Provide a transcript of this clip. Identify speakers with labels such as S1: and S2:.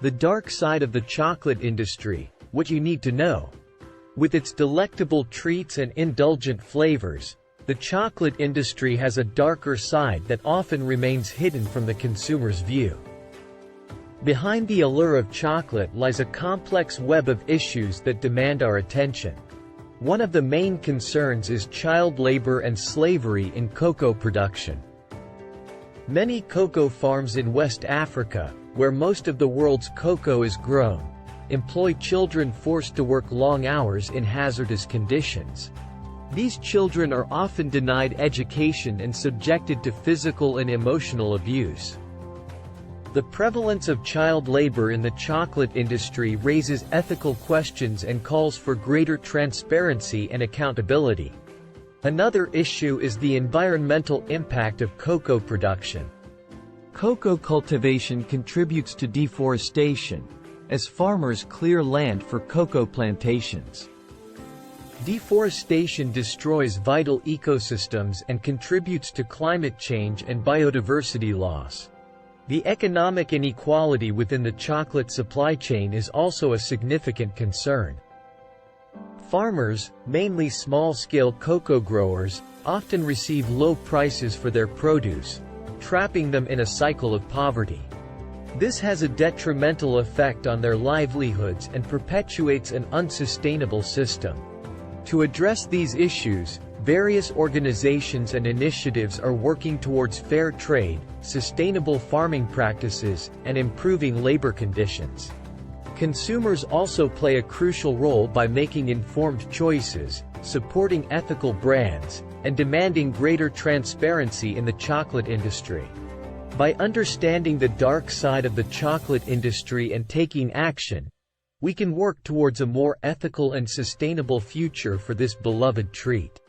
S1: The dark side of the chocolate industry, what you need to know. With its delectable treats and indulgent flavors, the chocolate industry has a darker side that often remains hidden from the consumer's view. Behind the allure of chocolate lies a complex web of issues that demand our attention. One of the main concerns is child labor and slavery in cocoa production. Many cocoa farms in West Africa, where most of the world's cocoa is grown, employ children forced to work long hours in hazardous conditions. These children are often denied education and subjected to physical and emotional abuse. The prevalence of child labor in the chocolate industry raises ethical questions and calls for greater transparency and accountability. Another issue is the environmental impact of cocoa production. Cocoa cultivation contributes to deforestation, as farmers clear land for cocoa plantations. Deforestation destroys vital ecosystems and contributes to climate change and biodiversity loss. The economic inequality within the chocolate supply chain is also a significant concern. Farmers, mainly small-scale cocoa growers, often receive low prices for their produce, trapping them in a cycle of poverty. This has a detrimental effect on their livelihoods and perpetuates an unsustainable system. To address these issues, various organizations and initiatives are working towards fair trade, sustainable farming practices, and improving labor conditions. Consumers also play a crucial role by making informed choices, supporting ethical brands, and demanding greater transparency in the chocolate industry. By understanding the dark side of the chocolate industry and taking action, we can work towards a more ethical and sustainable future for this beloved treat.